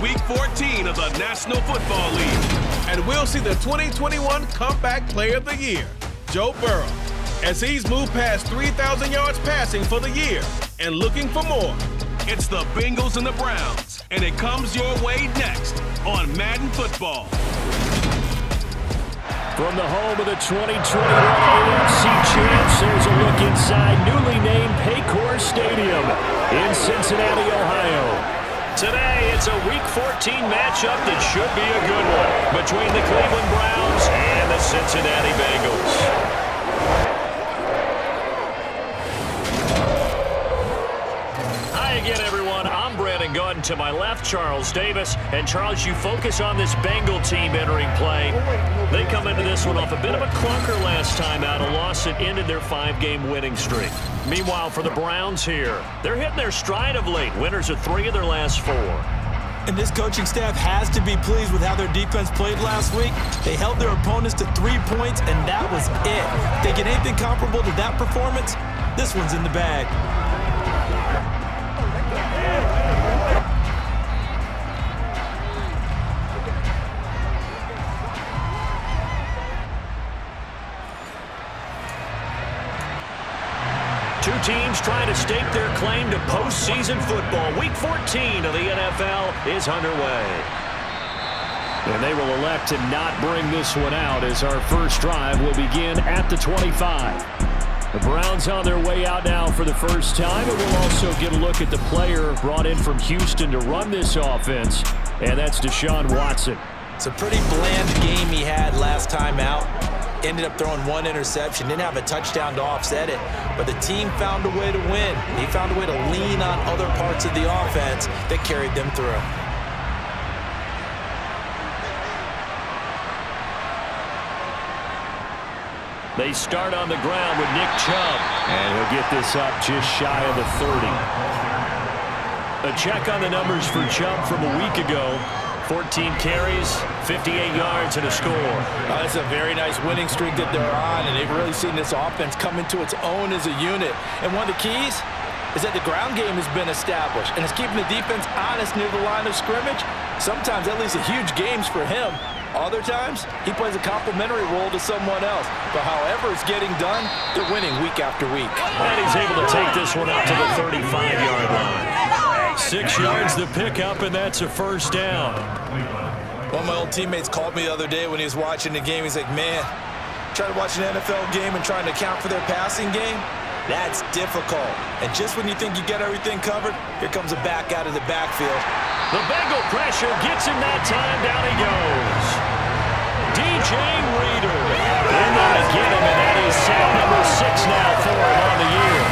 Week 14 of the National Football League. And we'll see the 2021 Comeback Player of the Year, Joe Burrow, as he's moved past 3,000 yards passing for the year and looking for more. It's the Bengals and the Browns, and it comes your way next on Madden Football. From the home of the 2021 AFC Champs, there's a look inside newly named Paycor Stadium in Cincinnati, Ohio. Today, it's a Week 14 matchup that should be a good one between the Cleveland Browns and the Cincinnati Bengals. Again, everyone, I'm Brandon Gunn. To my left, Charles Davis. And Charles, you focus on this Bengal team entering play. They come into this one off a bit of a clunker last time out, a loss that ended their 5-game winning streak. Meanwhile, for the Browns here, they're hitting their stride of late. Winners of 3 of their last 4. And this coaching staff has to be pleased with how their defense played last week. They held their opponents to 3 points, and that was it. If they get anything comparable to that performance, this one's in the bag. Two teams trying to stake their claim to postseason football. Week 14 of the NFL is underway. And they will elect to not bring this one out as our first drive will begin at the 25. The Browns on their way out now for the first time, and we'll also get a look at the player brought in from Houston to run this offense, and that's Deshaun Watson. It's a pretty bland game he had last time out. Ended up throwing 1 interception, didn't have a touchdown to offset it, but the team found a way to win. He found a way to lean on other parts of the offense that carried them through. They start on the ground with Nick Chubb, and he'll get this up just shy of the 30. A check on the numbers for Chubb from a week ago. 14 carries, 58 yards, and a score. That's a very nice winning streak that they're on, and they've really seen this offense come into its own as a unit. And one of the keys is that the ground game has been established, and it's keeping the defense honest near the line of scrimmage. Sometimes that leads to huge games for him. Other times, he plays a complementary role to someone else. But however it's getting done, they're winning week after week. And he's able to take this one out to the 35-yard line. 6 yards the pickup, and that's a first down. One of my old teammates called me the other day when he was watching the game. He's like, man, trying to watch an NFL game and trying to account for their passing game, that's difficult. And just when you think you get everything covered, here comes a back out of the backfield. The Bengal pressure gets him that time. Down he goes. DJ Reader in there to get him, and that is sack number 6 now for him on the year.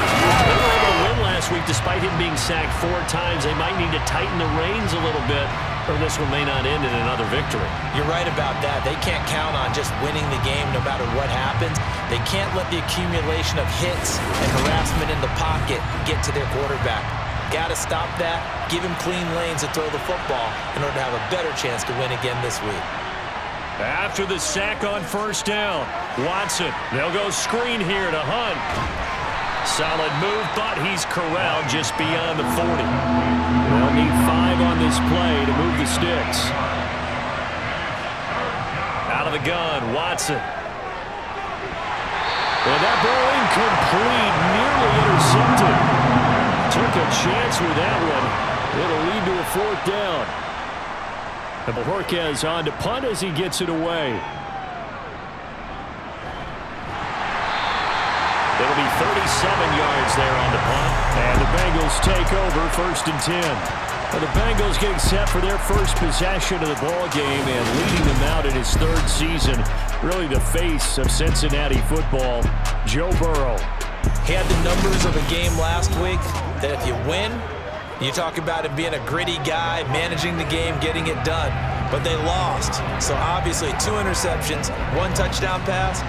They were able to win last week despite him being sacked 4 times. They might need to tighten the reins a little bit, or this one may not end in another victory. You're right about that. They can't count on just winning the game no matter what happens. They can't let the accumulation of hits and harassment in the pocket get to their quarterback. Got to stop that, give him clean lanes to throw the football in order to have a better chance to win again this week. After the sack on first down, Watson, they'll go screen here to Hunt. Solid move, but he's corralled just beyond the 40. They'll need 5 on this play to move the sticks. Out of the gun, Watson. And that ball incomplete, nearly intercepted. Took a chance with that one. It'll lead to a 4th down. And Bojorquez on to punt as he gets it away. It'll be 37 yards there on the punt. And the Bengals take over 1st and 10. And the Bengals getting set for their first possession of the ball game and leading them out in his 3rd season. Really the face of Cincinnati football, Joe Burrow. He had the numbers of a game last week that if you win, you talk about him being a gritty guy, managing the game, getting it done. But they lost. So obviously 2 interceptions, 1 touchdown pass,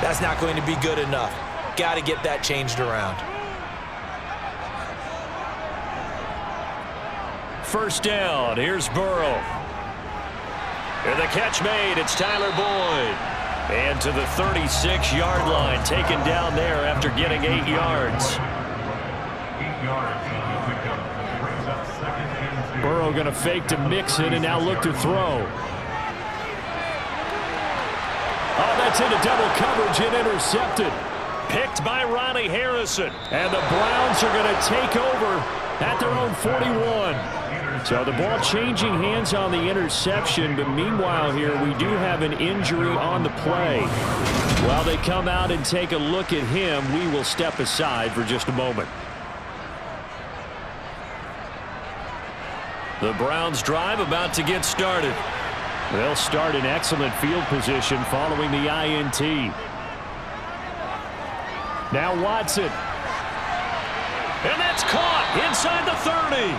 that's not going to be good enough. Got to get that changed around. First down, here's Burrow. And the catch made, it's Tyler Boyd. And to the 36-yard line, taken down there after getting 8 yards. Burrow going to fake to Mixon and now look to throw. Oh, that's into double coverage and intercepted. Picked by Ronnie Harrison. And the Browns are going to take over at their own 41. So the ball changing hands on the interception, but meanwhile here we do have an injury on the play. While they come out and take a look at him, we will step aside for just a moment. The Browns drive about to get started. They'll start in excellent field position following the INT. Now Watson. And that's caught inside the 30.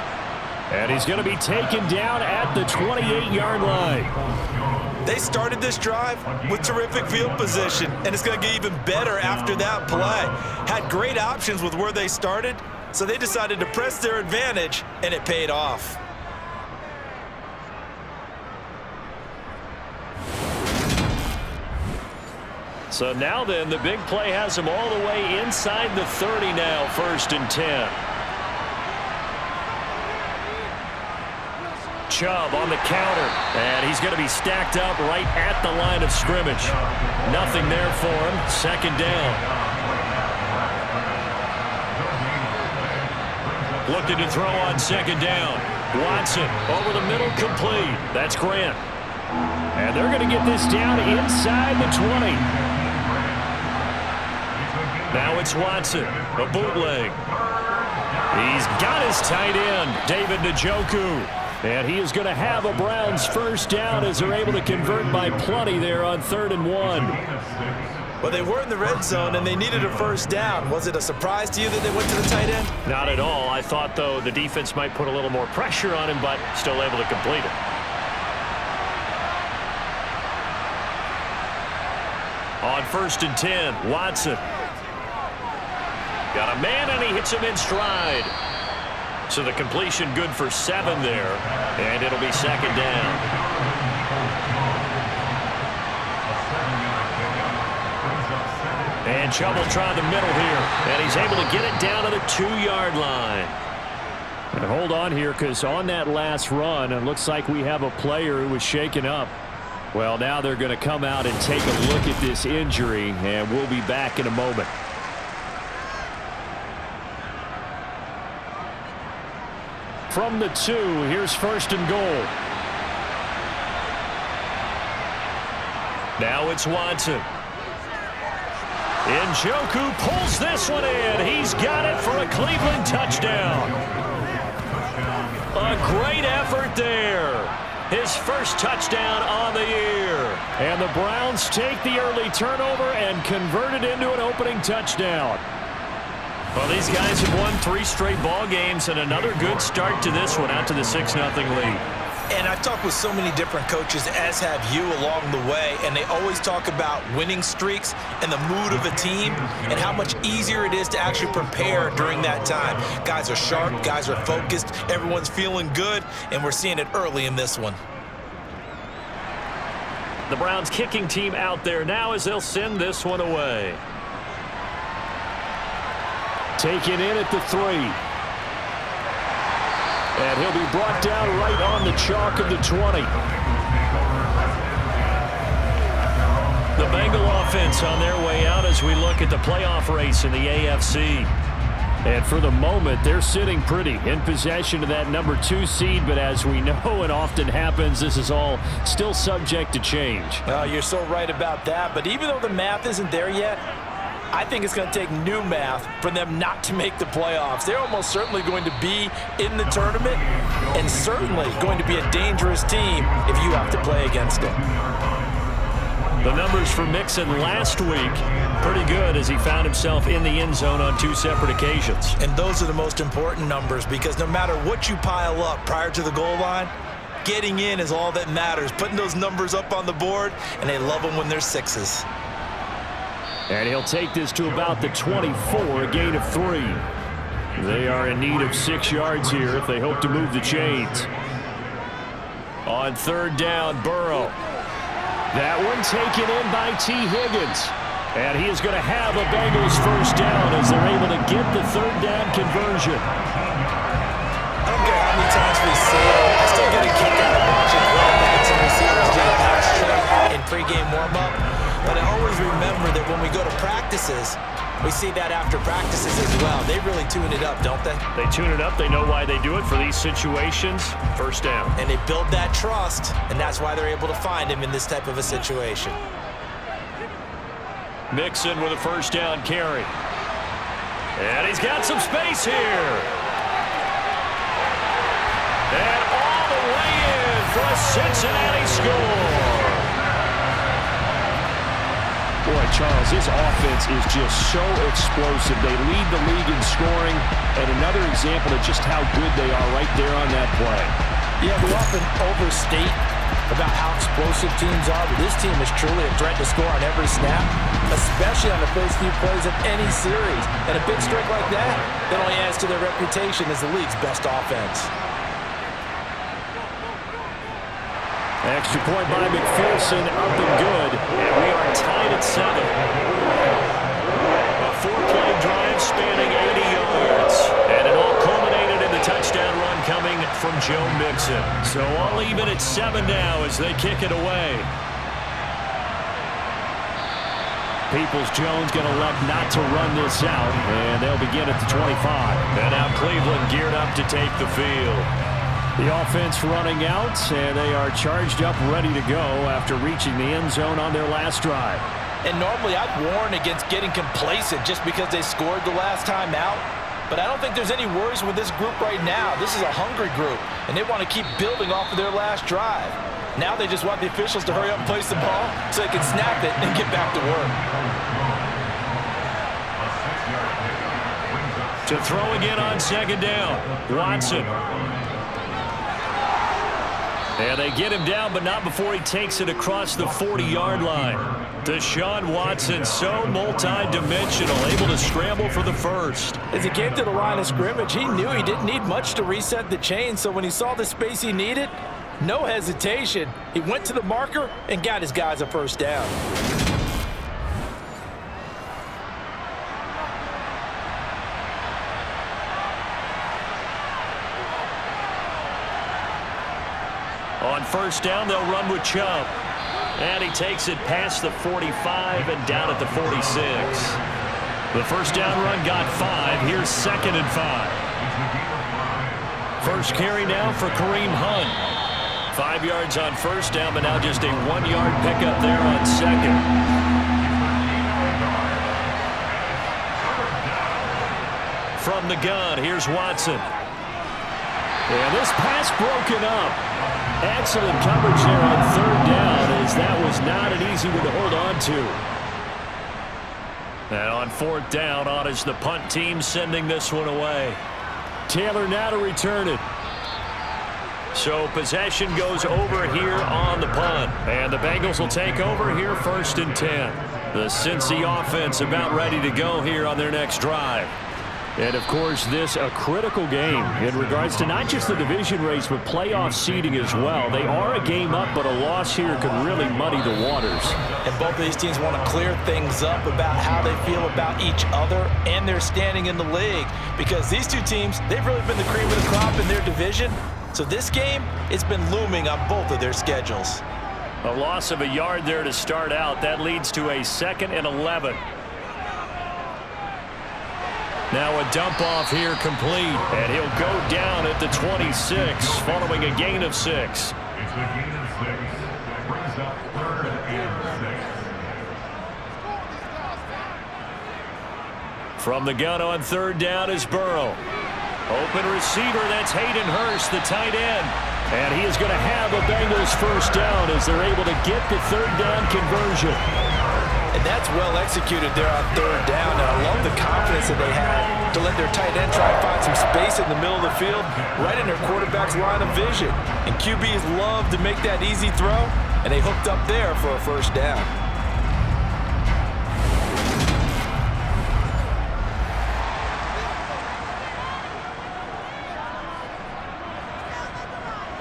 And he's going to be taken down at the 28-yard line. They started this drive with terrific field position, and it's going to get even better after that play. Had great options with where they started, so they decided to press their advantage, and it paid off. So now then, the big play has him all the way inside the 30 now, 1st and 10. Chubb on the counter, and he's going to be stacked up right at the line of scrimmage. Nothing there for him. 2nd down. Looking to throw on 2nd down. Watson over the middle, complete. That's Grant. And they're going to get this down inside the 20. Now it's Watson, a bootleg. He's got his tight end, David Njoku. And he is going to have a Browns 1st down as they're able to convert by plenty there on 3rd and 1. Well, they were in the red zone, and they needed a 1st down. Was it a surprise to you that they went to the tight end? Not at all. I thought, though, the defense might put a little more pressure on him, but still able to complete it. On 1st and 10, Watson. Got a man, and he hits him in stride. So the completion good for 7 there, and it'll be 2nd down. And Chubb will try the middle here, and he's able to get it down to the 2-yard line. And hold on here, because on that last run, it looks like we have a player who was shaken up. Well, now they're going to come out and take a look at this injury, and we'll be back in a moment. From the 2, here's 1st and goal. Now it's Watson. Njoku pulls this one in. He's got it for a Cleveland touchdown. A great effort there. His 1st touchdown on the year. And the Browns take the early turnover and convert it into an opening touchdown. Well, these guys have won 3 straight ball games and another good start to this one out to the 6-0 lead. And I've talked with so many different coaches, as have you, along the way, and they always talk about winning streaks and the mood of a team and how much easier it is to actually prepare during that time. Guys are sharp, guys are focused, everyone's feeling good, and we're seeing it early in this one. The Browns kicking team out there now as they'll send this one away. Taken in at the 3. And he'll be brought down right on the chalk of the 20. The Bengal offense on their way out as we look at the playoff race in the AFC. And for the moment, they're sitting pretty in possession of that number 2 seed. But as we know and often happens, this is all still subject to change. Oh, you're so right about that. But even though the math isn't there yet, I think it's going to take new math for them not to make the playoffs. They're almost certainly going to be in the tournament and certainly going to be a dangerous team if you have to play against them. The numbers for Mixon last week, pretty good as he found himself in the end zone on 2 separate occasions. And those are the most important numbers because no matter what you pile up prior to the goal line, getting in is all that matters. Putting those numbers up on the board, and they love them when they're 6s. And he'll take this to about the 24, a gain of 3. They are in need of 6 yards here if they hope to move the chains. On 3rd down, Burrow. That one taken in by T. Higgins. And he is going to have a Bengals 1st down as they're able to get the 3rd down conversion. I don't care how many times we see it. I still get a kick out of watching quarterbacks and receivers do the pass trick in pregame warm-up. But I always remember that when we go to practices, we see that after practices as well. They really tune it up, don't they? They tune it up. They know why they do it for these situations. First down. And they build that trust, and that's why they're able to find him in this type of a situation. Mixon with a first down carry. And he's got some space here. And all the way in for a Cincinnati score. Boy, Charles, this offense is just so explosive. They lead the league in scoring, and another example of just how good they are right there on that play. Yeah, we often overstate about how explosive teams are, but this team is truly a threat to score on every snap, especially on the first few plays of any series. And a big streak like that only adds to their reputation as the league's best offense. Extra point by McPherson, up and good, and we are tied at 7. A 4-play drive spanning 80 yards, and it all culminated in the touchdown run coming from Joe Mixon. So all even at 7 now as they kick it away. Peoples-Jones going to elect not to run this out, and they'll begin at the 25. And now Cleveland geared up to take the field. The offense running out, and they are charged up, ready to go after reaching the end zone on their last drive. And normally I'd warn against getting complacent just because they scored the last time out. But I don't think there's any worries with this group right now. This is a hungry group, and they want to keep building off of their last drive. Now they just want the officials to hurry up and place the ball so they can snap it and get back to work. To throw again on second down, Watson. And they get him down, but not before he takes it across the 40-yard line. Deshaun Watson, so multi-dimensional, able to scramble for the first. As he came to the line of scrimmage, he knew he didn't need much to reset the chain, so when he saw the space he needed, no hesitation. He went to the marker and got his guys a first down. On first down, they'll run with Chubb. And he takes it past the 45 and down at the 46. The first down run got 5. Here's 2nd and 5. First carry now for Kareem Hunt. 5 yards on first down, but now just a 1-yard pickup there on second. From the gun, here's Watson. And this pass broken up. Excellent coverage there on third down, as that was not an easy one to hold on to. And on fourth down, on is the punt team sending this one away. Taylor now to return it. So possession goes over here on the punt. And the Bengals will take over here 1st and 10. The Cincy offense about ready to go here on their next drive. And, of course, this a critical game in regards to not just the division race, but playoff seeding as well. They are a game up, but a loss here could really muddy the waters. And both of these teams want to clear things up about how they feel about each other and their standing in the league. Because these two teams, they've really been the cream of the crop in their division. So this game, it's been looming on both of their schedules. A loss of a yard there to start out. That leads to a 2nd and 11. Now a dump off here complete, and he'll go down at the 26 following a gain of 6. It's a gain of 6. Brings up 3rd and 6. From the gun on third down is Burrow. Open receiver, that's Hayden Hurst, the tight end. And he is going to have a Bengals first down as they're able to get the third down conversion. And that's well executed there on third down. And I love the confidence that they had to let their tight end try and find some space in the middle of the field, right in their quarterback's line of vision. And QBs love to make that easy throw, and they hooked up there for a first down.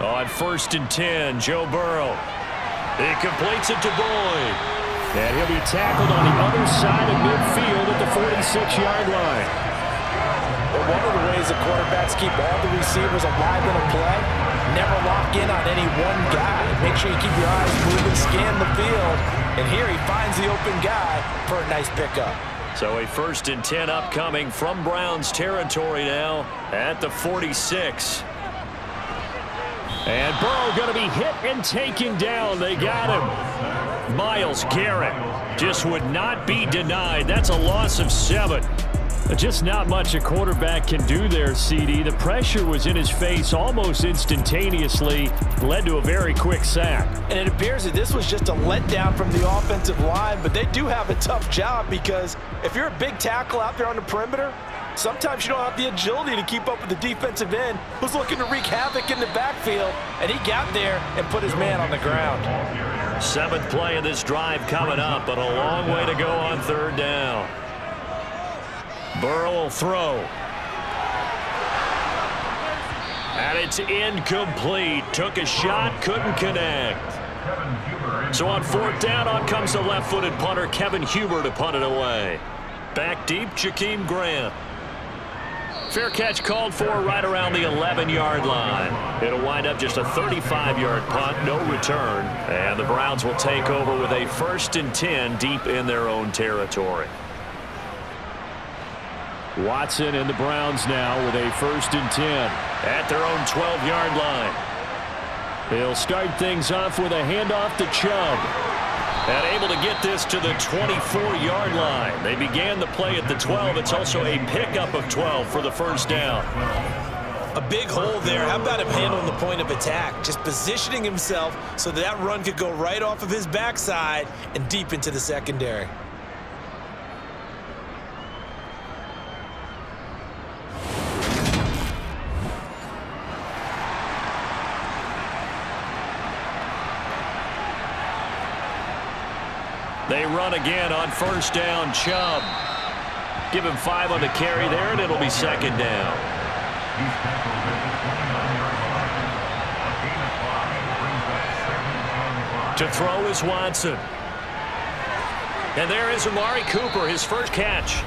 On 1st and 10, Joe Burrow. He completes it to Boyd. And he'll be tackled on the other side of midfield at the 46-yard line. Well, one of the ways ways that quarterbacks keep all the receivers alive in a play. Never lock in on any one guy. Make sure you keep your eyes moving, scan the field. And here he finds the open guy for a nice pickup. So a 1st and 10 upcoming from Browns territory now at the 46. And Burrow going to be hit and taken down. They got him. Myles Garrett just would not be denied. That's a loss of 7. Just not much a quarterback can do there, CD. The pressure was in his face almost instantaneously. Led to a very quick sack. And it appears that this was just a letdown from the offensive line, but they do have a tough job because if you're a big tackle out there on the perimeter, sometimes you don't have the agility to keep up with the defensive end who's looking to wreak havoc in the backfield, and he got there and put his man on the ground. 7th play of this drive coming up, but a long way to go on 3rd down. Burrow will throw. And it's incomplete. Took a shot, couldn't connect. So on 4th down, on comes the left-footed punter, Kevin Huber, to punt it away. Back deep, Jakeem Grant. Fair catch called for right around the 11-yard line. It'll wind up just a 35-yard punt, no return. And the Browns will take over with a 1st and 10 deep in their own territory. Watson and the Browns now with a 1st and 10 at their own 12-yard line. They'll start things off with a handoff to Chubb. And able to get this to the 24-yard line. They began the play at the 12. It's also a pickup of 12 for the 1st down. A big hole there. How about him handling the point of attack? Just positioning himself so that run could go right off of his backside and deep into the secondary. They run again on 1st down. Chubb. Give him 5 on the carry there, and it'll be 2nd down. To throw is Watson. And there is Amari Cooper, his first catch.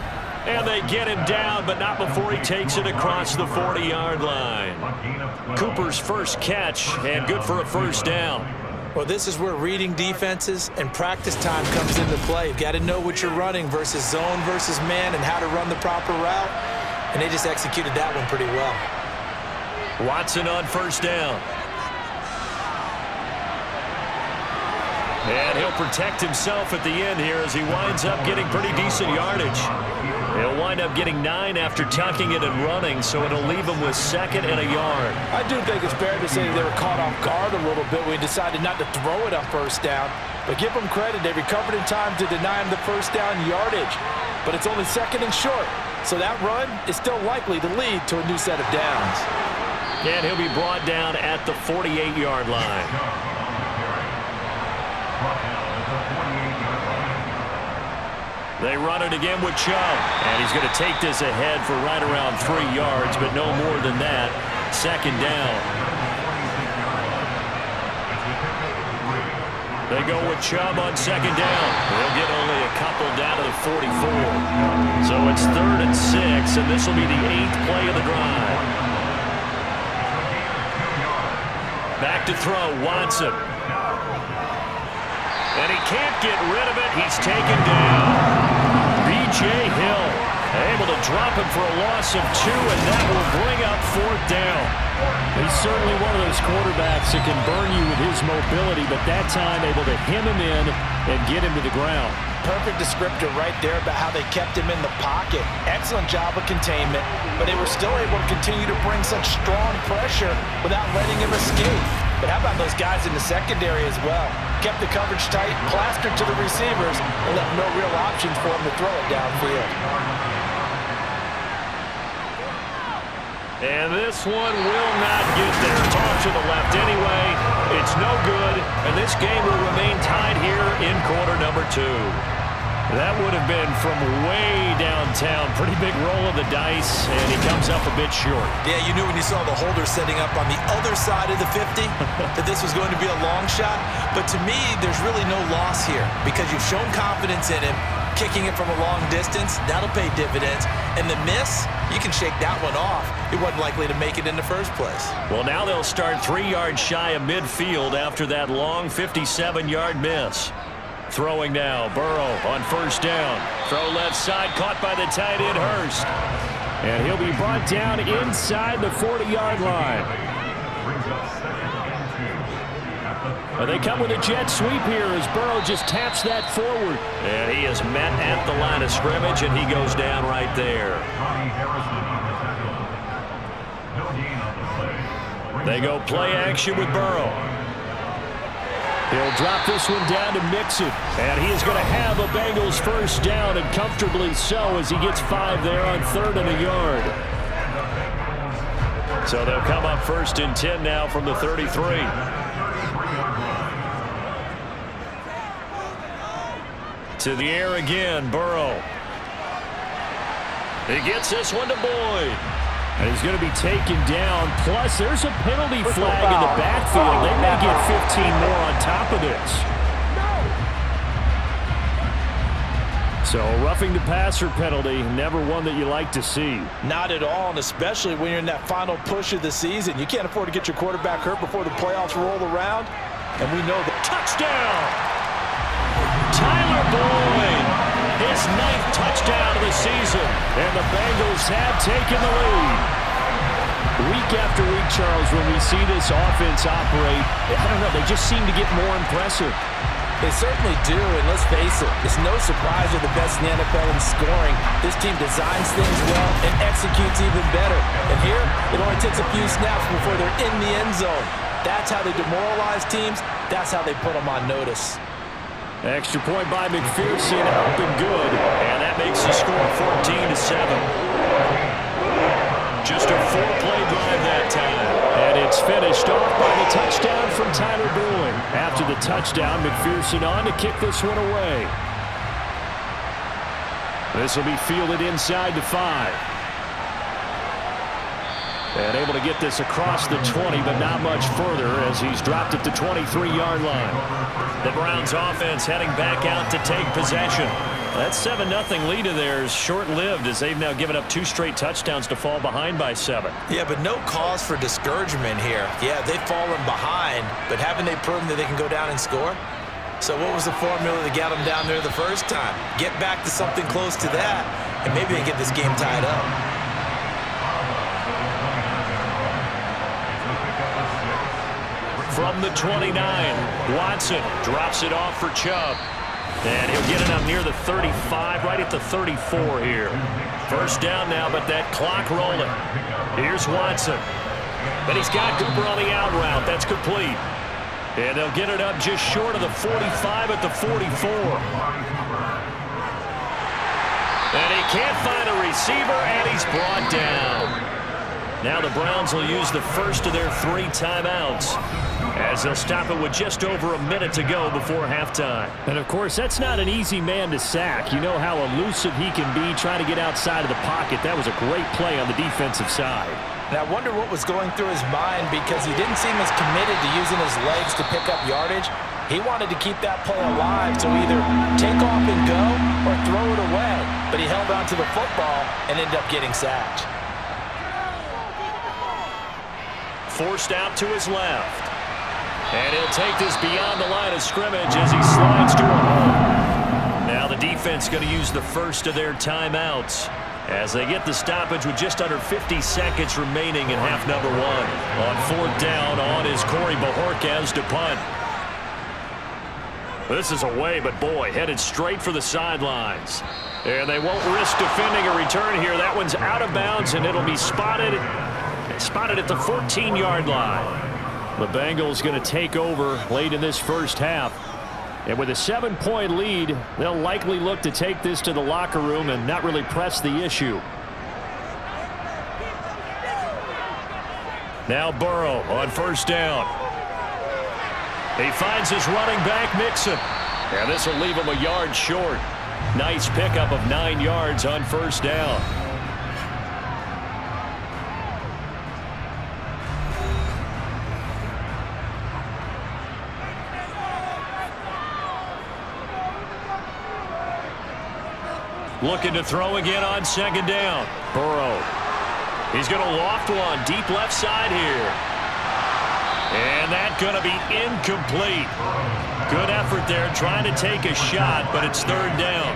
And they get him down, but not before he takes it across the 40-yard line. Cooper's first catch, and good for a 1st down. Well, this is where reading defenses and practice time comes into play. You've got to know what you're running versus zone versus man and how to run the proper route. And they just executed that one pretty well. Watson on 1st down. And he'll protect himself at the end here as he winds up getting pretty decent yardage. He'll wind up getting 9 after tucking it and running, so it'll leave him with 2nd and a yard. I do think it's fair to say they were caught off guard a little bit when he decided not to throw it on 1st down. But give them credit, they recovered in time to deny him the 1st down yardage. But it's only 2nd and short, so that run is still likely to lead to a new set of downs. And he'll be brought down at the 48-yard line. They run it again with Chubb. And he's going to take this ahead for right around 3 yards, but no more than that. 2nd down. They go with Chubb on 2nd down. They'll get only a couple down to the 44. So it's 3rd and 6, and this will be the 8th play of the drive. Back to throw, Watson. And he can't get rid of it. He's taken down. B.J. Hill able to drop him for a loss of 2, and that will bring up 4th down. He's certainly one of those quarterbacks that can burn you with his mobility, but that time able to hem him in and get him to the ground. Perfect descriptor right there about how they kept him in the pocket. Excellent job of containment, but they were still able to continue to bring such strong pressure without letting him escape. But how about those guys in the secondary as well? Kept the coverage tight, plastered to the receivers, and left no real options for him to throw it downfield. And this one will not get there. It's off to the left anyway. It's no good, and this game will remain tied here in quarter number 2. That would have been from way downtown. Pretty big roll of the dice, and he comes up a bit short. Yeah, you knew when you saw the holder setting up on the other side of the 50 that this was going to be a long shot. But to me, there's really no loss here because you've shown confidence in him. Kicking it from a long distance, that'll pay dividends. And the miss, you can shake that one off. He wasn't likely to make it in the first place. Well, now they'll start 3 yards shy of midfield after that long 57-yard miss. Throwing now, Burrow on first down. Throw left side, caught by the tight end, Hurst. And he'll be brought down inside the 40-yard line. And they come with a jet sweep here as Burrow just taps that forward. And he is met at the line of scrimmage, and he goes down right there. They go play action with Burrow. He'll drop this one down to Mixon. And he is going to have a Bengals first down, and comfortably so as he gets 5 there on 3rd and a yard. So they'll come up 1st and 10 now from the 33. To the air again, Burrow. He gets this one to Boyd. And he's going to be taken down. Plus, there's a penalty flag in the backfield. They may get 15 more on top of this. So, roughing the passer penalty, never one that you like to see. Not at all, and especially when you're in that final push of the season. You can't afford to get your quarterback hurt before the playoffs roll around. And we know that. Touchdown! Tyler Boyd. His 9th touchdown of the season. And the Bengals have taken the lead. Week after week, Charles, when we see this offense operate, I don't know, they just seem to get more impressive. They certainly do, and let's face it, it's no surprise they're the best in the NFL in scoring. This team designs things well and executes even better. And here, it only takes a few snaps before they're in the end zone. That's how they demoralize teams. That's how they put them on notice. Extra point by McPherson, up and good. And that makes the score 14-7. Just a 4-play drive that time. And it's finished off by the touchdown from Tyler Boyd. After the touchdown, McPherson on to kick this one away. This will be fielded inside the 5. And able to get this across the 20, but not much further as he's dropped it to 23-yard line. The Browns offense heading back out to take possession. That 7-0 lead of theirs short-lived as they've now given up 2 straight touchdowns to fall behind by 7. Yeah, but no cause for discouragement here. Yeah, they've fallen behind, but haven't they proven that they can go down and score? So what was the formula that got them down there the first time? Get back to something close to that, and maybe they get this game tied up. From the 29, Watson drops it off for Chubb. And he'll get it up near the 35, right at the 34 here. First down now, but that clock rolling. Here's Watson. But he's got Cooper on the out route. That's complete. And they'll get it up just short of the 45 at the 44. And he can't find a receiver, and he's brought down. Now the Browns will use the first of their 3 timeouts as they'll stop it with just over a minute to go before halftime. And, of course, that's not an easy man to sack. You know how elusive he can be trying to get outside of the pocket. That was a great play on the defensive side. And I wonder what was going through his mind because he didn't seem as committed to using his legs to pick up yardage. He wanted to keep that play alive, so either take off and go or throw it away. But he held on to the football and ended up getting sacked. Forced out to his left. And he'll take this beyond the line of scrimmage as he slides to a hole. Now the defense going to use the first of their timeouts as they get the stoppage with just under 50 seconds remaining in half number 1. On 4th down, on is Corey Bajorquez to punt. This is away, but boy, headed straight for the sidelines. And they won't risk defending a return here. That one's out of bounds, and it'll be spotted at the 14-yard line. The Bengals going to take over late in this first half. And with a 7-point lead, they'll likely look to take this to the locker room and not really press the issue. Now Burrow on first down. He finds his running back, Mixon. And this will leave him a yard short. Nice pickup of 9 yards on first down. Looking to throw again on second down. Burrow. He's going to loft one deep left side here. And that's going to be incomplete. Good effort there trying to take a shot, but it's third down.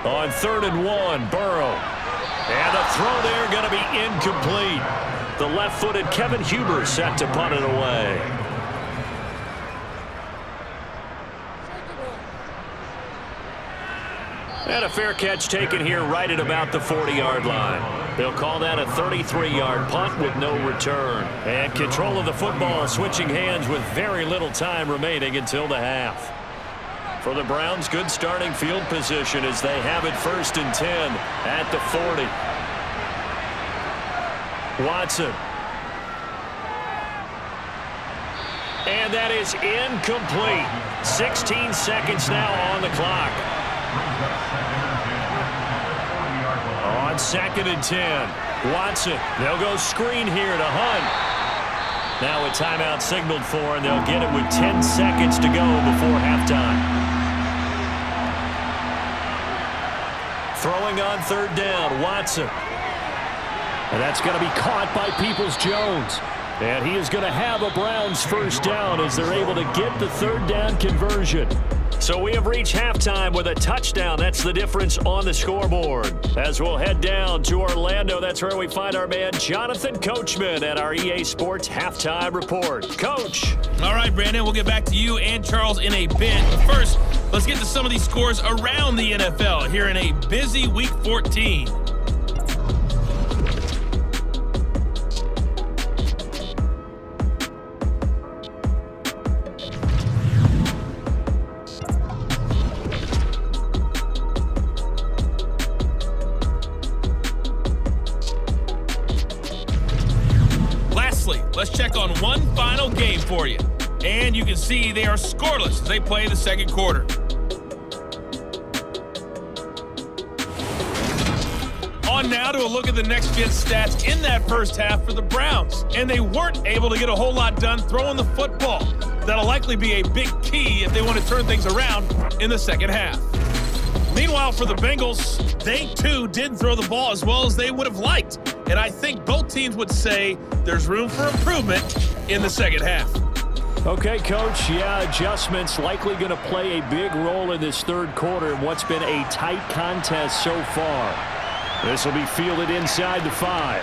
On 3rd and 1, Burrow. And the throw there going to be incomplete. The left-footed Kevin Huber set to punt it away. And a fair catch taken here right at about the 40-yard line. They'll call that a 33-yard punt with no return. And control of the football switching hands with very little time remaining until the half. For the Browns, good starting field position as they have it 1st and 10 at the 40. Watson. And that is incomplete. 16 seconds now on the clock. On 2nd and 10, Watson. They'll go screen here to Hunt. Now a timeout signaled for, and they'll get it with 10 seconds to go before halftime. Throwing on 3rd down, Watson. And that's going to be caught by Peoples-Jones. And he is going to have a Browns first down as they're able to get the 3rd down conversion. So we have reached halftime with a touchdown. That's the difference on the scoreboard. As we'll head down to Orlando, that's where we find our man Jonathan Coachman at our EA Sports Halftime Report. Coach. All right, Brandon, we'll get back to you and Charles in a bit. But first, let's get to some of these scores around the NFL here in a busy Week 14. Let's check on one final game for you. And you can see they are scoreless as they play the second quarter. On now to a look at the next gen stats in that first half for the Browns. And they weren't able to get a whole lot done throwing the football. That'll likely be a big key if they want to turn things around in the second half. Meanwhile, for the Bengals, they too didn't throw the ball as well as they would have liked. And I think both teams would say there's room for improvement in the second half. Okay, Coach. Yeah, adjustments likely going to play a big role in this third quarter in what's been a tight contest so far. This will be fielded inside the 5.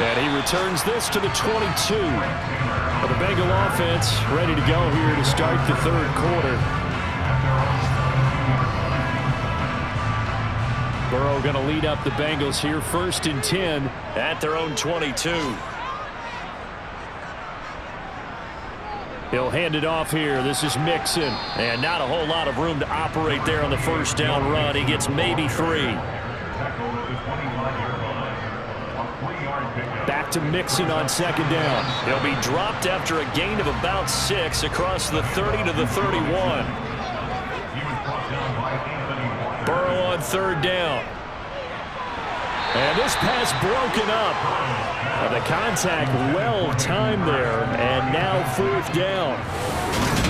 And he returns this to the 22. But the Bengal offense ready to go here to start the third quarter. Burrow going to lead up the Bengals here 1st and 10 at their own 22. He'll hand it off here. This is Mixon. And not a whole lot of room to operate there on the first down run. He gets maybe 3. Back to Mixon on second down. He'll be dropped after a gain of about 6 across the 30 to the 31. Burrow on 3rd down. And this pass broken up. And the contact well timed there. And now 4th down.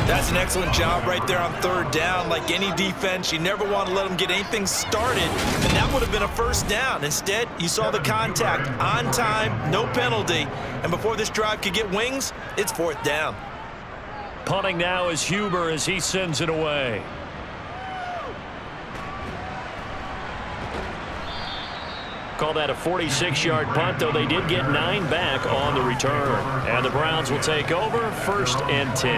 That's an excellent job right there on 3rd down. Like any defense, you never want to let them get anything started. And that would have been a first down. Instead, you saw the contact on time, no penalty. And before this drive could get wings, it's 4th down. Punting now is Huber as he sends it away. Call that a 46-yard punt, though they did get 9 back on the return. And the Browns will take over 1st and 10.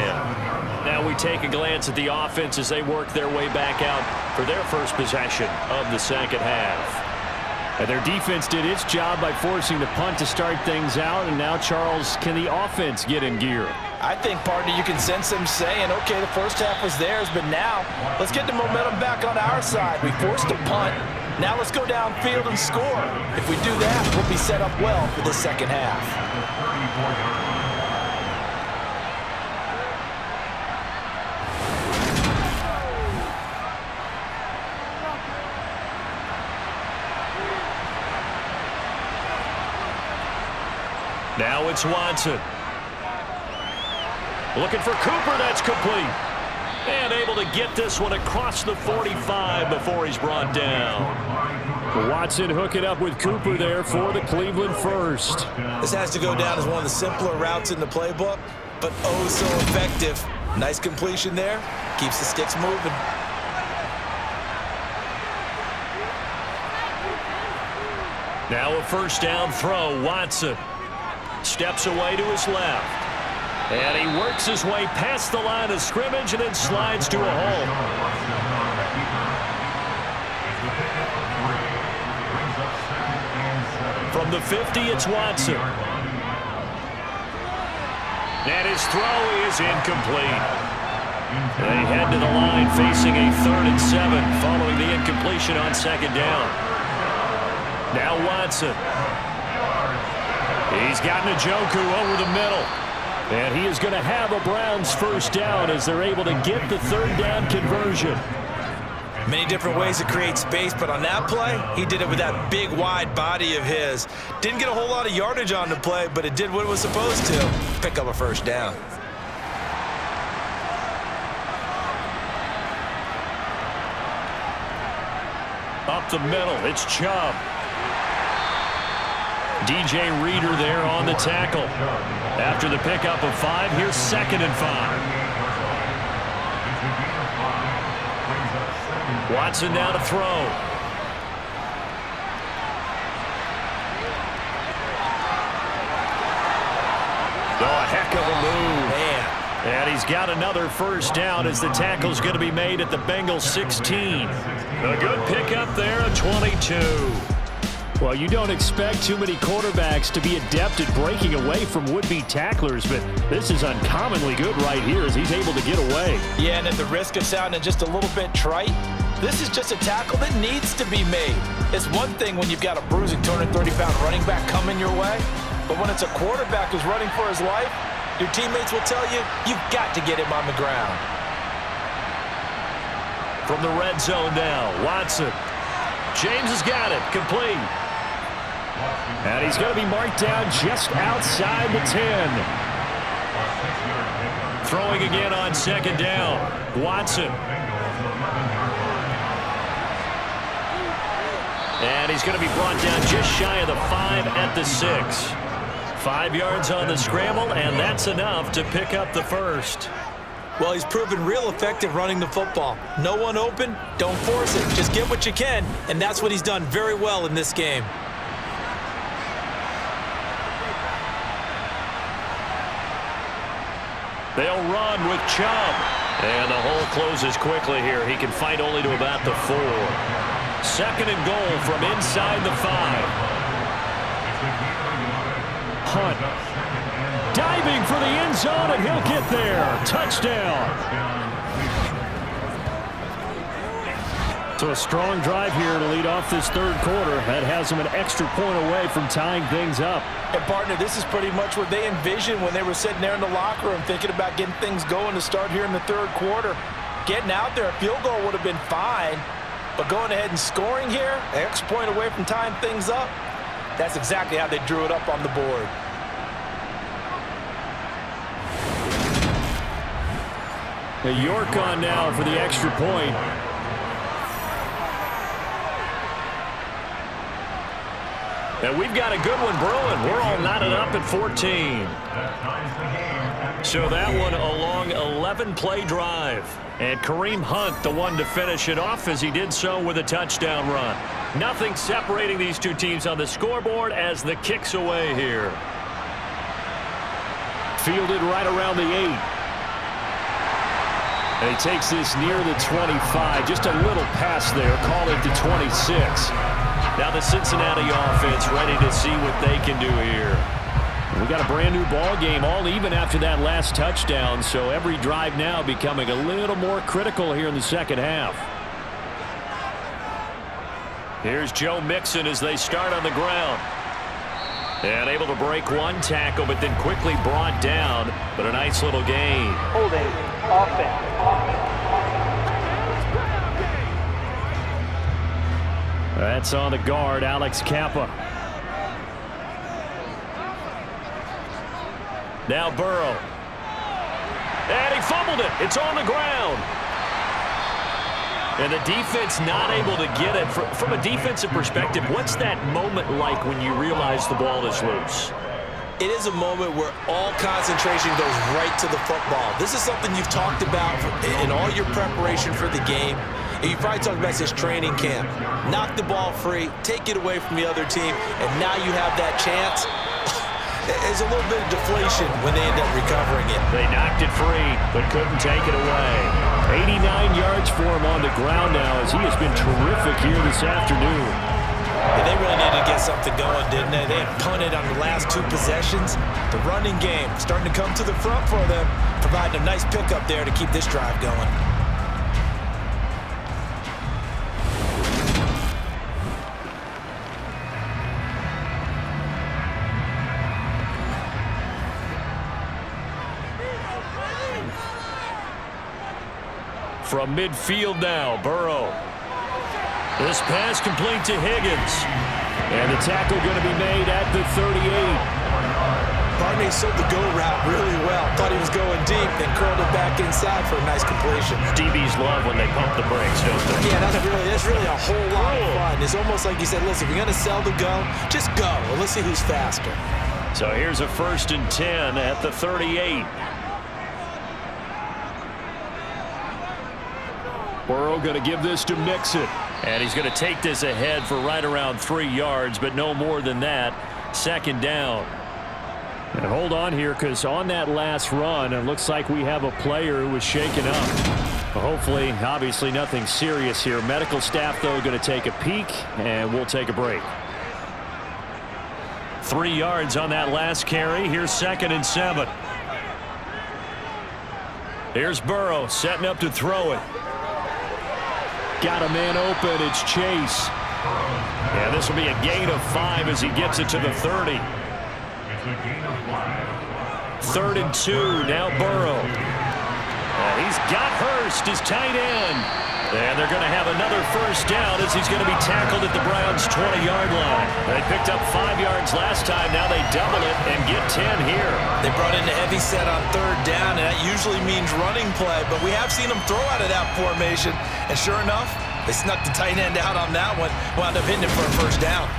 Now we take a glance at the offense as they work their way back out for their first possession of the second half. And their defense did its job by forcing the punt to start things out. And now, Charles, can the offense get in gear? I think, partner, you can sense them saying, okay, the first half was theirs, but now let's get the momentum back on our side. We forced a punt. Now let's go downfield and score. If we do that, we'll be set up well for the second half. Now it's Watson. Looking for Cooper. That's complete. And able to get this one across the 45 before he's brought down. Watson hooking up with Cooper there for the Cleveland first. This has to go down as one of the simpler routes in the playbook, but oh so effective. Nice completion there. Keeps the sticks moving. Now a first down throw. Watson steps away to his left. And he works his way past the line of scrimmage and then slides to a hole. From the 50, it's Watson. And his throw is incomplete. They head to the line facing a 3rd and 7 following the incompletion on second down. Now Watson. He's got Njoku over the middle. And he is going to have a Browns first down as they're able to get the 3rd down conversion. Many different ways to create space, but on that play, he did it with that big, wide body of his. Didn't get a whole lot of yardage on the play, but it did what it was supposed to. Pick up a first down. Up the middle, it's Chubb. DJ Reader there on the tackle. After the pickup of 5, here's 2nd and 5. Watson now to throw. Oh, a heck of a move. Man. And he's got another first down as the tackle's going to be made at the Bengals 16. A good pickup there, a 22. Well, you don't expect too many quarterbacks to be adept at breaking away from would-be tacklers, but this is uncommonly good right here as he's able to get away. Yeah, and at the risk of sounding just a little bit trite, this is just a tackle that needs to be made. It's one thing when you've got a bruising 230-pound running back coming your way, but when it's a quarterback who's running for his life, your teammates will tell you, you've got to get him on the ground. From the red zone now, Watson. James has got it, complete. And he's going to be marked down just outside the 10. Throwing again on second down. Watson. And he's going to be brought down just shy of the 5 at the 6. 5 yards on the scramble, and that's enough to pick up the first. Well, he's proven real effective running the football. No one open, don't force it. Just get what you can, and that's what he's done very well in this game. They'll run with Chubb. And the hole closes quickly here. He can fight only to about the 4. 2nd and goal from inside the 5. Hunt diving for the end zone, and he'll get there. Touchdown. So a strong drive here to lead off this 3rd quarter. That has them an extra point away from tying things up. And, partner, this is pretty much what they envisioned when they were sitting there in the locker room thinking about getting things going to start here in the 3rd quarter. Getting out there, a field goal would have been fine, but going ahead and scoring here, an extra point away from tying things up, that's exactly how they drew it up on the board. York on now for the extra point. And we've got a good one brewing. We're all knotted up at 14. So that one a long 11-play drive. And Kareem Hunt, the one to finish it off, as he did so with a touchdown run. Nothing separating these two teams on the scoreboard as the kick's away here. Fielded right around the 8. And he takes this near the 25. Just a little pass there. Call it the 26. Now the Cincinnati offense ready to see what they can do here. We got a brand new ball game, all even after that last touchdown. So every drive now becoming a little more critical here in the second half. Here's Joe Mixon as they start on the ground. And able to break one tackle, but then quickly brought down. But a nice little gain. Holding offense. That's on the guard, Alex Kappa. Now Burrow. And he fumbled it. It's on the ground. And the defense not able to get it. From a defensive perspective, what's that moment like when you realize the ball is loose? It is a moment where all concentration goes right to the football. This is something you've talked about in all your preparation for the game. And you probably talked about this training camp. Knock the ball free, take it away from the other team, and now you have that chance. There's a little bit of deflation when they end up recovering it. They knocked it free, but couldn't take it away. 89 yards for him on the ground now as he has been terrific here this afternoon. And they really needed to get something going, didn't they? They had punted on the last 2 possessions. The running game starting to come to the front for them, providing a nice pickup there to keep this drive going. From midfield now, Burrow. This pass complete to Higgins. And the tackle going to be made at the 38. Barney sold the go route really well. Thought he was going deep, then curled it back inside for a nice completion. DBs love when they pump the brakes, don't they? Yeah, that's really a whole lot of fun. It's almost like you said, listen, if you're going to sell the go, just go. Well, let's see who's faster. So here's a 1st and 10 at the 38. Burrow going to give this to Mixon. And he's going to take this ahead for right around 3 yards, but no more than that. 2nd down. And hold on here, because on that last run, it looks like we have a player who was shaken up. Hopefully, obviously nothing serious here. Medical staff, though, going to take a peek, and we'll take a break. 3 yards on that last carry. Here's 2nd and 7. Here's Burrow setting up to throw it. Got a man open. It's Chase. And this will be a gain of 5 as he gets it to the 30. 3rd and 2. Now Burrow. And he's got Hurst, his tight end. And they're going to have another 1st down as he's going to be tackled at the Browns' 20-yard line. They picked up 5 yards last time. Now they double it and get 10 here. They brought in a heavy set on 3rd down, and that usually means running play. But we have seen them throw out of that formation. And sure enough, they snuck the tight end out on that one. Wound up hitting it for a 1st down.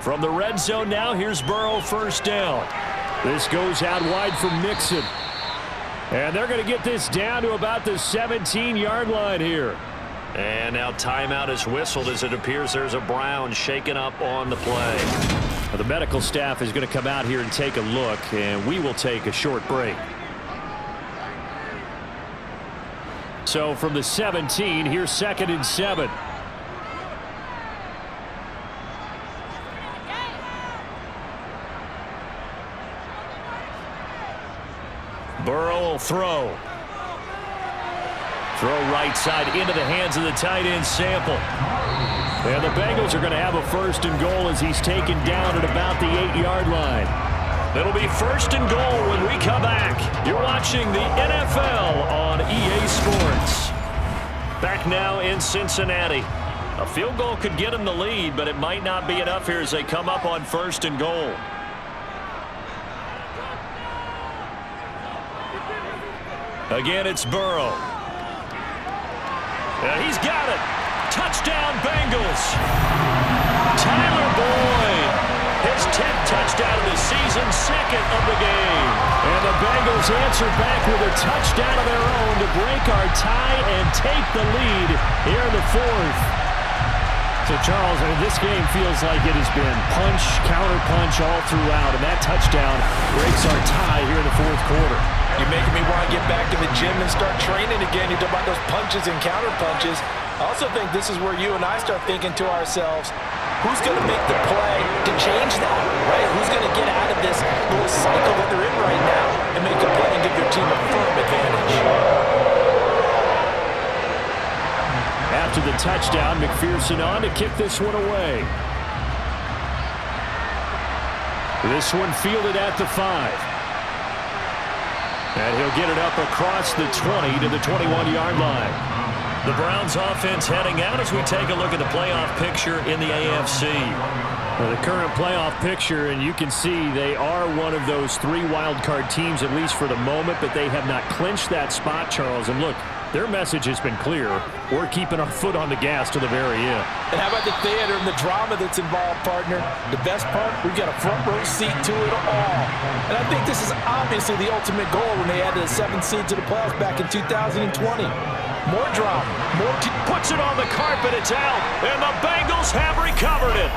From the red zone now, here's Burrow, 1st down. This goes out wide for Mixon. And they're going to get this down to about the 17-yard line here. And now timeout is whistled as it appears there's a Brown shaken up on the play. The medical staff is going to come out here and take a look, and we will take a short break. So from the 17, here's 2nd and 7. Burrow will throw. Throw right side into the hands of the tight end Sample. And the Bengals are going to have a 1st and goal as he's taken down at about the 8-yard line. It'll be 1st and goal when we come back. You're watching the NFL on EA Sports. Back now in Cincinnati. A field goal could get them the lead, but it might not be enough here as they come up on 1st and goal. Again, it's Burrow. And he's got it. Touchdown, Bengals. Tyler Boyd, his 10th touchdown of the season, 2nd of the game. And the Bengals answer back with a touchdown of their own to break our tie and take the lead here in the 4th. So, Charles, this game feels like it has been punch, counter-punch all throughout, and that touchdown breaks our tie here in the 4th quarter. You're making me want to get back to the gym and start training again. You talk about those punches and counter-punches. I also think this is where you and I start thinking to ourselves, who's going to make the play to change that, right? Who's going to get out of this little cycle that they're in right now and make a play and give their team a firm advantage? After the touchdown, McPherson on to kick this one away. This one fielded at the 5. And he'll get it up across the 20 to the 21-yard line. The Browns offense heading out as we take a look at the playoff picture in the AFC. Well, the current playoff picture, and you can see they are one of those 3 wild card teams, at least for the moment, but they have not clinched that spot, Charles. And look, their message has been clear. We're keeping our foot on the gas to the very end. And how about the theater and the drama that's involved, partner? The best part, we've got a front row seat to it all. And I think this is obviously the ultimate goal when they added a 7th seed to the playoffs back in 2020. More drama, more... Puts it on the carpet, it's out, and the Bengals have recovered it.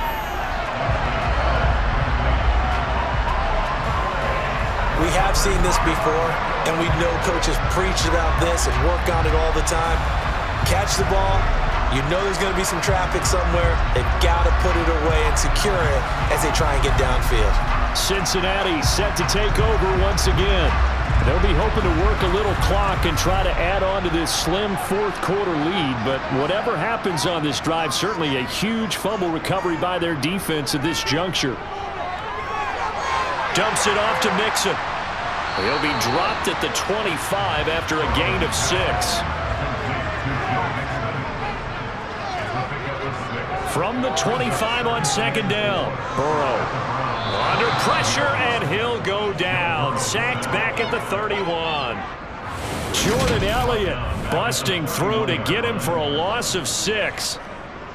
We have seen this before, and we know coaches preach about this and work on it all the time. Catch the ball. You know there's going to be some traffic somewhere. They've got to put it away and secure it as they try and get downfield. Cincinnati set to take over once again. They'll be hoping to work a little clock and try to add on to this slim 4th quarter lead, but whatever happens on this drive, certainly a huge fumble recovery by their defense at this juncture. Dumps it off to Mixon. He'll be dropped at the 25 after a gain of 6. From the 25 on 2nd down, Burrow under pressure, and he'll go down. Sacked back at the 31. Jordan Elliott busting through to get him for a loss of 6.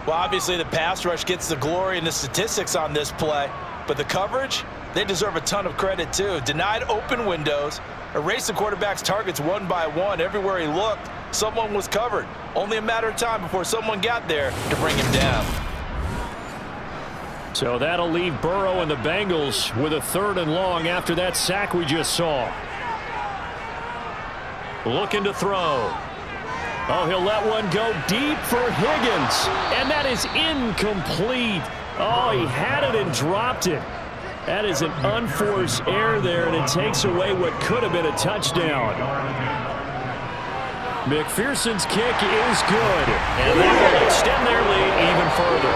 Well, obviously the pass rush gets the glory and the statistics on this play, but the coverage, they deserve a ton of credit too. Denied open windows, erased the quarterback's targets one by one. Everywhere he looked, someone was covered. Only a matter of time before someone got there to bring him down. So that'll leave Burrow and the Bengals with a 3rd and long after that sack we just saw. Looking to throw. Oh, he'll let one go deep for Higgins. And that is incomplete. Oh, he had it and dropped it. That is an unforced error there, and it takes away what could have been a touchdown. McPherson's kick is good, and that will extend their lead even further.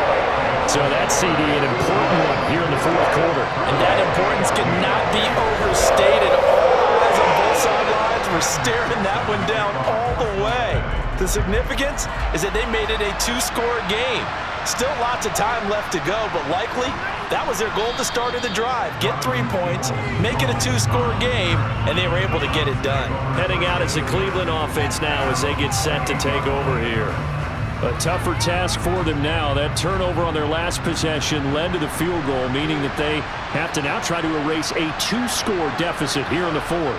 So that CD, an important one here in the 4th quarter. And that importance cannot be overstated. All eyes on both sidelines were staring that one down all the way. The significance is that they made it a 2-score game. Still lots of time left to go, but likely that was their goal at the start of the drive. Get 3 points, make it a 2-score game, and they were able to get it done. Heading out as the Cleveland offense now as they get set to take over here. A tougher task for them now. That turnover on their last possession led to the field goal, meaning that they have to now try to erase a 2-score deficit here in the 4th.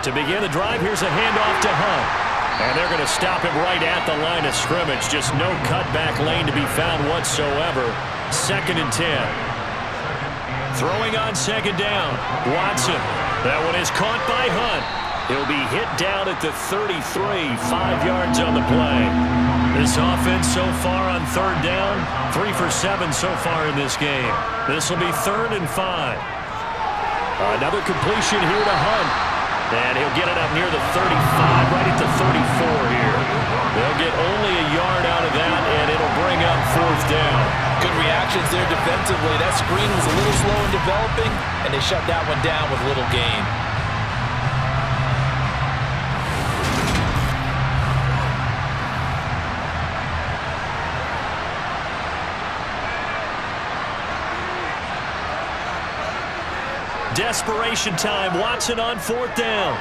To begin the drive, here's a handoff to Hunt. And they're going to stop him right at the line of scrimmage. Just no cutback lane to be found whatsoever. 2nd and 10. Throwing on 2nd down. Watson. That one is caught by Hunt. He'll be hit down at the 33, 5 yards on the play. This offense so far on 3rd down, 3 for 7 so far in this game. This will be 3rd and 5. Another completion here to Hunt. And he'll get it up near the 35, right at the 34 here. They'll get only a yard out of that, and it'll bring up 4th down. Good reactions there defensively. That screen was a little slow in developing, and they shut that one down with little gain. Desperation time. Watson on 4th down.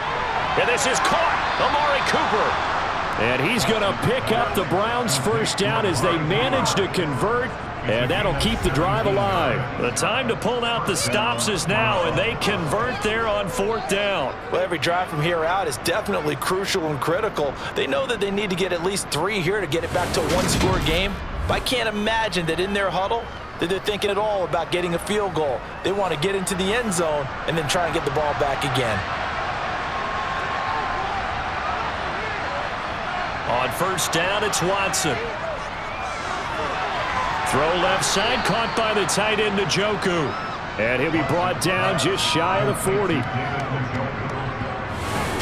And this is caught. Amari Cooper. And he's going to pick up the Browns' 1st down as they manage to convert. And that'll keep the drive alive. The time to pull out the stops is now, and they convert there on 4th down. Well, every drive from here out is definitely crucial and critical. They know that they need to get at least 3 here to get it back to a 1-score game. But I can't imagine that in their huddle that they're thinking at all about getting a field goal. They want to get into the end zone and then try and get the ball back again. On 1st down, it's Watson. Throw left side, caught by the tight end Njoku. And he'll be brought down just shy of the 40.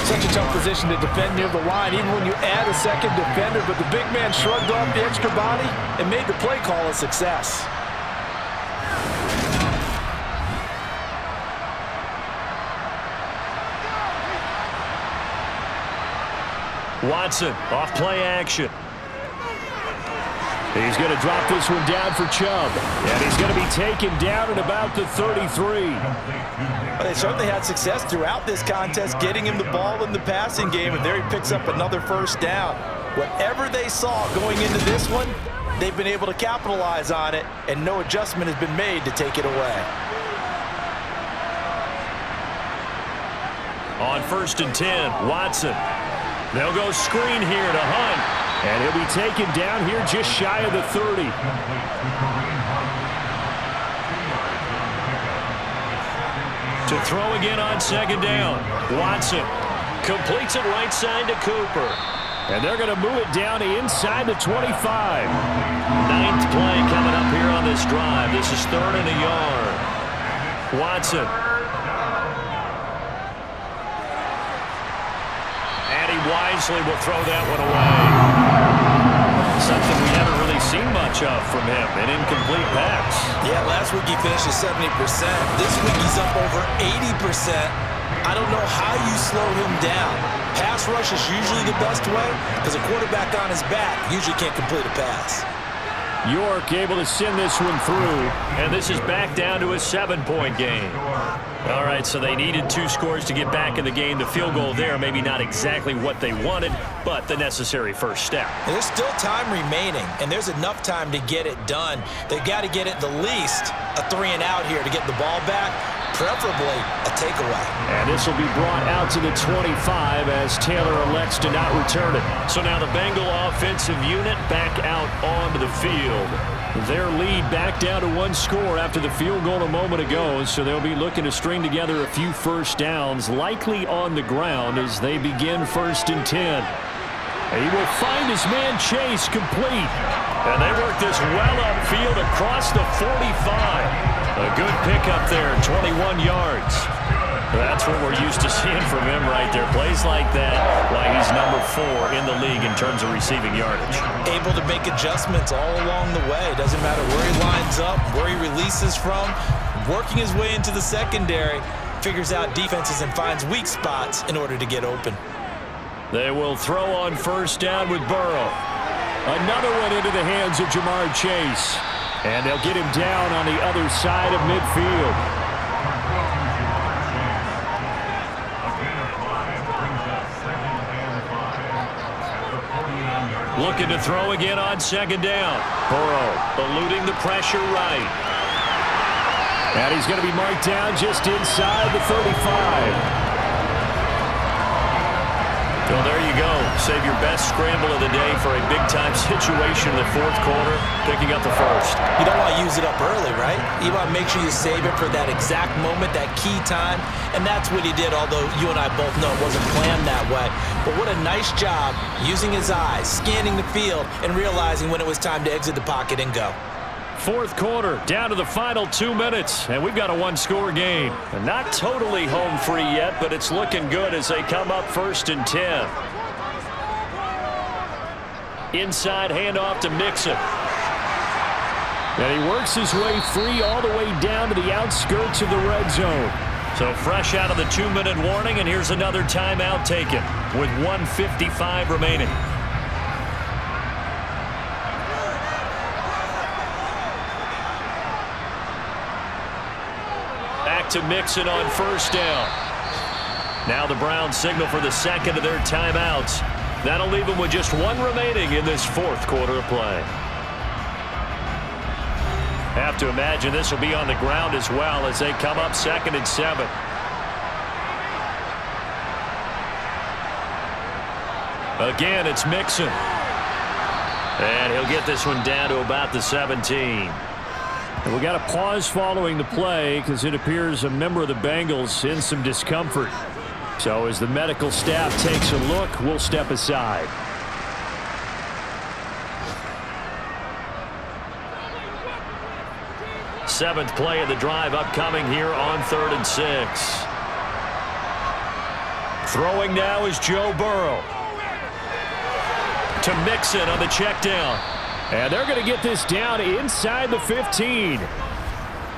Such a tough position to defend near the line, even when you add a 2nd defender, but the big man shrugged off the extra body and made the play call a success. Watson off play action. He's going to drop this one down for Chubb. And he's going to be taken down at about the 33. Well, they certainly had success throughout this contest getting him the ball in the passing game, and there he picks up another first down. Whatever they saw going into this one, they've been able to capitalize on it, and no adjustment has been made to take it away. On 1st and 10, Watson. They'll go screen here to Hunt. And he'll be taken down here just shy of the 30. To throw again on 2nd down. Watson completes it right side to Cooper. And they're going to move it down inside the 25. 9th play coming up here on this drive. This is 3rd and a yard. Watson. And he wisely will throw that one away. Something we haven't really seen much of from him, an incomplete pass. Yeah, last week he finished at 70%. This week he's up over 80%. I don't know how you slow him down. Pass rush is usually the best way because a quarterback on his back usually can't complete a pass. York able to send this one through, and this is back down to a 7-point game. All right, so they needed 2 scores to get back in the game. The field goal there, maybe not exactly what they wanted, but the necessary first step. And there's still time remaining, and there's enough time to get it done. They've got to get at the least a 3-and-out here to get the ball back, preferably a takeaway. And this will be brought out to the 25 as Taylor elects to not return it. So now the Bengal offensive unit back out onto the field. Their lead back down to 1 score after the field goal a moment ago, so they'll be looking to string together a few first downs, likely on the ground as they begin 1st and 10. He will find his man Chase complete. And they work this well upfield across the 45. A good pickup there, 21 yards. That's what we're used to seeing from him right there. Plays like that, why he's number 4 in the league in terms of receiving yardage. Able to make adjustments all along the way. Doesn't matter where he lines up, where he releases from. Working his way into the secondary, figures out defenses and finds weak spots in order to get open. They will throw on 1st down with Burrow. Another one into the hands of Jamar Chase. And they'll get him down on the other side of midfield. Looking to throw again on 2nd down. Burrow eluding the pressure right. And he's going to be marked down just inside the 35. Well, there you go. Save your best scramble of the day for a big-time situation in the 4th quarter, picking up the 1st. You don't want to use it up early, right? You want to make sure you save it for that exact moment, that key time, and that's what he did, although you and I both know it wasn't planned that way. But what a nice job using his eyes, scanning the field, and realizing when it was time to exit the pocket and go. 4th quarter, down to the final 2 minutes, and we've got a 1-score game. And not totally home free yet, but it's looking good as they come up 1st and 10. Inside handoff to Mixon. And he works his way free all the way down to the outskirts of the red zone. So fresh out of the 2-minute warning, and here's another timeout taken with 1:55 remaining. Back to Mixon on 1st down. Now the Browns signal for the 2nd of their timeouts. That'll leave them with just 1 remaining in this 4th quarter of play. Have to imagine this will be on the ground as well as they come up 2nd and 7. Again, it's Mixon. And he'll get this one down to about the 17. And we got a pause following the play because it appears a member of the Bengals in some discomfort. So as the medical staff takes a look, we'll step aside. Seventh play of the drive upcoming here on 3rd and 6. Throwing now is Joe Burrow. To Mixon on the check down. And they're going to get this down inside the 15.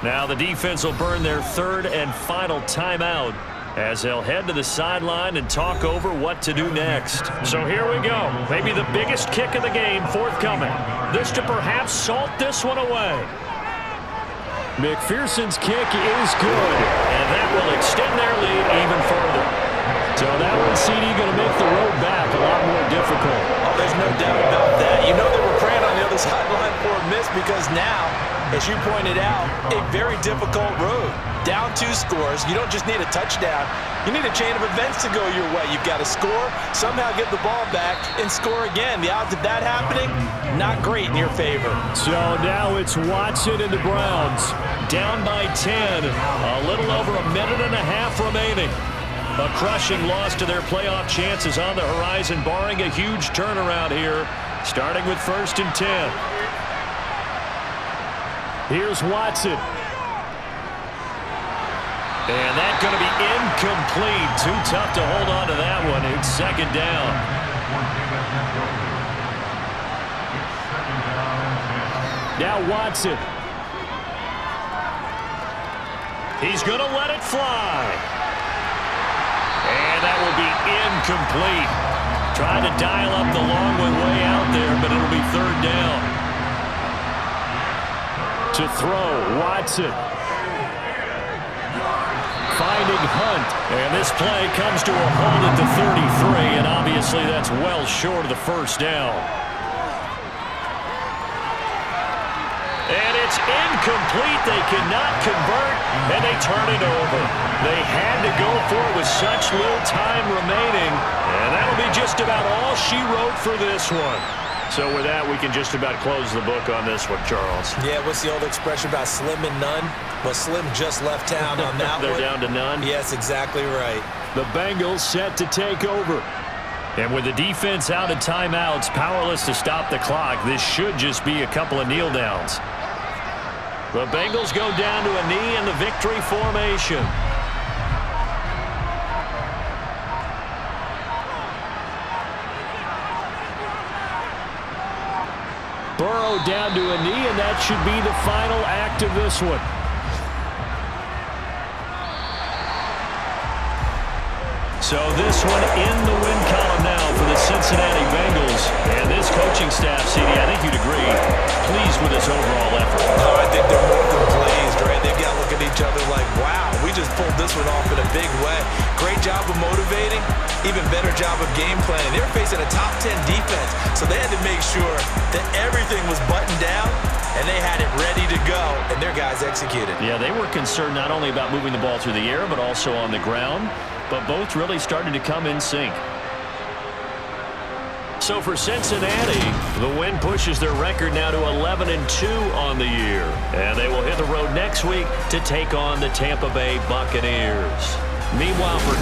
Now the defense will burn their 3rd and final timeout as they'll head to the sideline and talk over what to do next. So here we go. Maybe the biggest kick of the game forthcoming. This to perhaps salt this one away. McPherson's kick is good, and that will extend their lead even further. So that one, CD, going to make the road back a lot more difficult. Oh, there's no doubt about that. You know they were praying on the other sideline for a miss because now, as you pointed out, a very difficult road. Down 2 scores. You don't just need a touchdown. You need a chain of events to go your way. You've got to score, somehow get the ball back, and score again. The odds of that happening, not great in your favor. So now it's Watson and the Browns. Down by 10. A little over a minute and a half remaining. A crushing loss to their playoff chances on the horizon, barring a huge turnaround here, starting with 1st and 10. Here's Watson. And that's going to be incomplete. Too tough to hold on to that one. It's 2nd down. Now Watson. He's going to let it fly. And that will be incomplete. Trying to dial up the long way out there, but it'll be 3rd down. To throw, Watson. Finding Hunt. And this play comes to a hold at the 33, and obviously that's well short of the 1st down. And it's incomplete. They cannot convert, and they turn it over. They had to go for it with such little time remaining, and that'll be just about all she wrote for this one. So with that, we can just about close the book on this one, Charles. Yeah, what's the old expression about slim and none? Well, Slim just left town on that They're one. down to none? Yes, exactly right. The Bengals set to take over. And with the defense out of timeouts, powerless to stop the clock, this should just be a couple of kneel downs. The Bengals go down to a knee in the victory formation. Burrow down to a knee, and that should be the final act of this one. So this one in the win column now for the Cincinnati Bengals. And this coaching staff, CD, I think you'd agree, pleased with this overall effort. Oh, I think they're more than pleased, right? They've got to look at each other like, wow, we just pulled this one off in a big way. Great job of motivating, even better job of game planning. They were facing a top 10 defense, so they had to make sure that everything was buttoned down, and they had it ready to go, and their guys executed. Yeah, they were concerned not only about moving the ball through the air, but also on the ground. But both really started to come in sync. So for Cincinnati, the win pushes their record now to 11-2 on the year. And they will hit the road next week to take on the Tampa Bay Buccaneers. Meanwhile, for